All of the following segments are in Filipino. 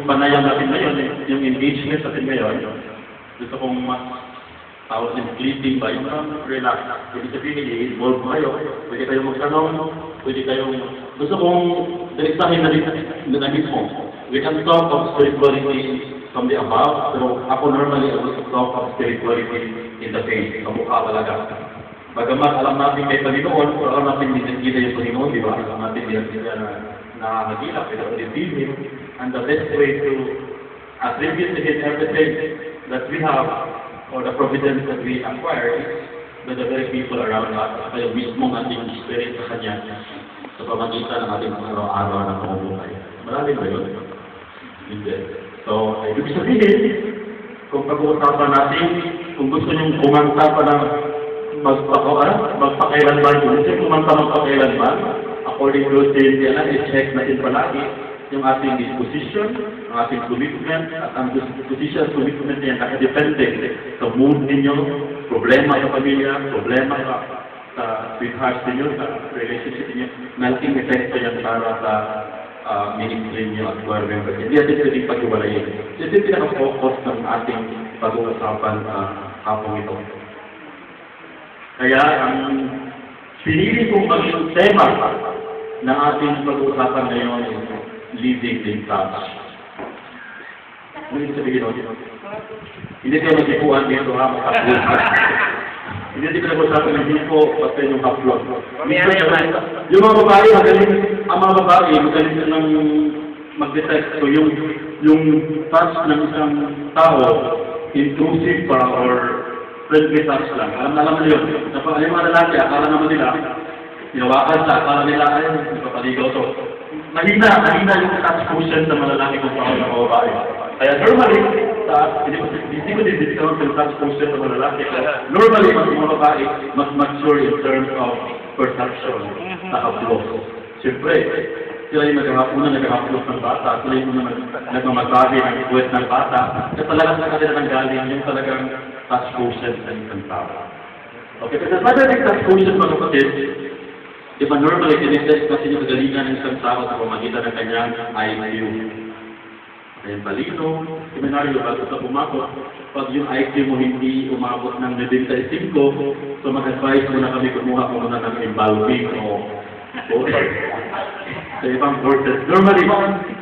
panayam natin ngayon, yung engagement natin ngayon, gusto kong mas tawag ng fleeting ba, yung relax. Pwede sabihin, i-involve kayo, pwede kayong magtanong, pwede kayong, gusto kong direktahin na mismo. We can talk of spirituality from the above, pero ako normally, I will talk of spirituality in the face, sa mukha talaga. Bagamat alam natin kay Panginoon, pero alam natin hindi yung Panginoon, di ba? Alam natin hindi na nakakagila, pero receive Him, and the best way to attribute to Him everything that we have, or the providence that we acquire is by the very people around us, kaya mismo ng ating spirit sa Kanya sa pamagitan ng ating araw-araw na pamumuhay. Marami ba yun? Hindi. So, ibig sabihin, kung pag-uusapan natin, kung gusto niyong kumanta pa ng magpakailanman, kung gusto kumanta magpakailanman, according to Cynthia, i-check natin palagi yung ating disposition, ang ating commitment, at ang disposition at commitment niya nakadepende sa mood ninyo, problema sa pamilya, problema sa sweethearts ninyo, sa relationship ninyo, malaking epekto yan para sa ministry niyo at choir members. Hindi natin pwedeng pag-iwalayin. Ito yung pinaka-focus ng ating pag-uusapan hapong ito. Kaya ang pinili kong maging tema ng ating pag-uusapan ngayon is living in touch. Ano yung sabihin natin? Hindi kayo magsipuan dito ha, makapuhan. Hindi ko nag-usapan ng hipo, basta yung upload. Yung mga babae, ang mga babae, magaling ng mag-detect. So yung touch ng isang tao, intrusive pa or friendly touch lang. Alam na yun. Alam yung mga lalaki, akala naman nila, hinawakan sa, akala nila, ay, napapaligaw to. Mahina yung touch quotient sa mga lalaki kung paano ng mga babae. Kaya normally, hindi ko din-discount yung touch quotient sa mga lalaki. Normally, mga babae, mas mature in terms of perception sa upload. Siyempre, sila yung nag-upload ng bata, sila yung nagmamasabi ng kwet ng bata, kaya talagang sa kanila ng galing yung talagang touch quotient sa isang tao. Okay, kasi sa touch quotient, mga kapatid, di ba normally, tinitest kasi yung kagalingan ng isang tao sa pamagitan ng kanyang IQ. Ayan, talino, seminaryo, bago sa pumakot, pag yung IQ mo hindi umabot ng 95, so mag-advise mo na kami kumuha ko muna ng involving o sa ibang courses. Normally,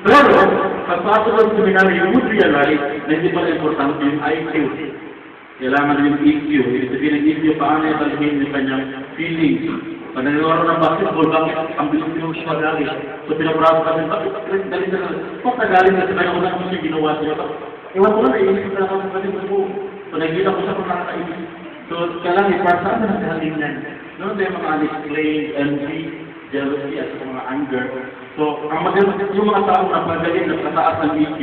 pero, pagpasok ng seminaryo, you would realize na hindi pala importante yung IQ. Kailangan yung EQ. Ibig sabihin ng EQ, paano yung talhin yung kanyang feelings. Pag nagawaro ng basketball, bakit ang bilang-bilang siya galing? So, pinabrado kami, bakit galing na kung nagaling na sila na kung siya ginawa siya. Iwan ko na, naiisip na kami pwede mo. So, nagkita ko siya kung nakakaisip. So, kailangan ipasaan na nagkahaling yan. Noon tayo mga unexplained envy, jealousy, at mga anger. So, yung mga tao na pagaling na kataas ng EQ,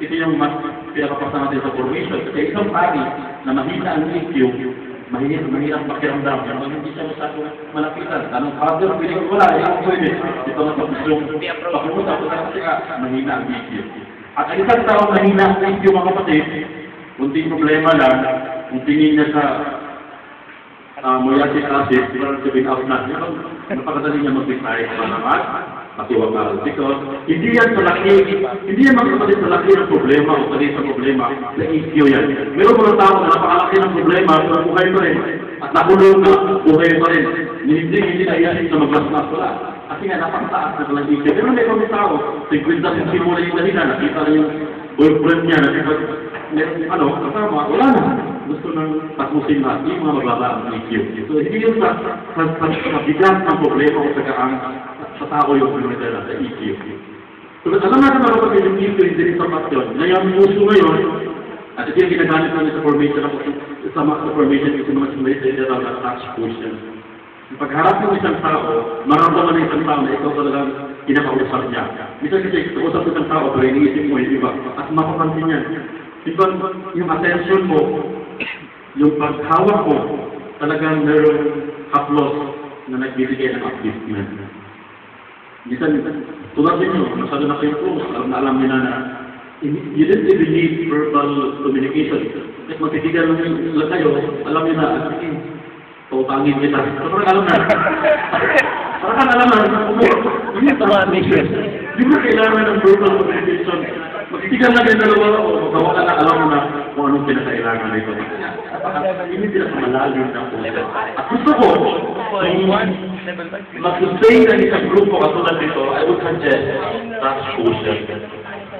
ito yung mas pinakapasa natin sa formation. Kasi isang pari na mahina ang EQ, mahirap makiramdam. Kaya hindi siya masyado malapitan. Anong father, piling wala, yung pwede. Ito na pakipunta ko kasi mahina ang EQ. At ang isang tao mahina ang EQ, mga kapatid, kunting problema lang, kung tingin niya sa muriatic acid, parang sabihin out na. Napakadali niya mag-decide pa naman, matiwag na because hindi yan sa laki, hindi yan mga kapatid sa laki ng problema o pali sa problema, sa EQ yan. Meron mga tao na napakalaki ng problema, pero buhay pa rin. At nakulong na, buhay pa rin. Hindi na iisip na maglasmas wala. Kasi nga, napakataas na palang EQ. Pero may mga tao, 50 simula yung dahil na, nakita na yung boyfriend niya, nakita, kasama, wala na. Gusto nang tapusin natin yung mga mababa ang EQ. So, hindi yung sa bigat ng problema o sa tao yung problema sa EQ. So, alam natin mga kapatid yung EQ, hindi rin sapat yun. Ngayon, uso ngayon, at ito yung ginagamit namin sa formation, sa formation, kasi mga simulated na touch quotient. Pagharap ng isang tao, maramdaman ng isang tao na ikaw talagang kinakausap niya. Minsan kasi kausap ng isang tao, pero iniisip mo yung iba. At mapapansin niya. Diba, yung attention mo, yung paghawak mo, talagang mayroong haplos na nagbibigay ng upliftment. Minsan, tulad ninyo, masyado na kayo po, alam niyo na you didn't even need verbal communication. At magtitigan lang kayo, alam niyo na, pautangin kita. So, parang alam na. Parang alam na. Hindi mo kailangan ng verbal communication. Magtitigan na din dalawa o magawa ka na alam mo na kung anong pinakailangan nito. Hindi pinakamalalim na po. At gusto ko, mag-sustain na isang grupo katulad nito, I would suggest trust social.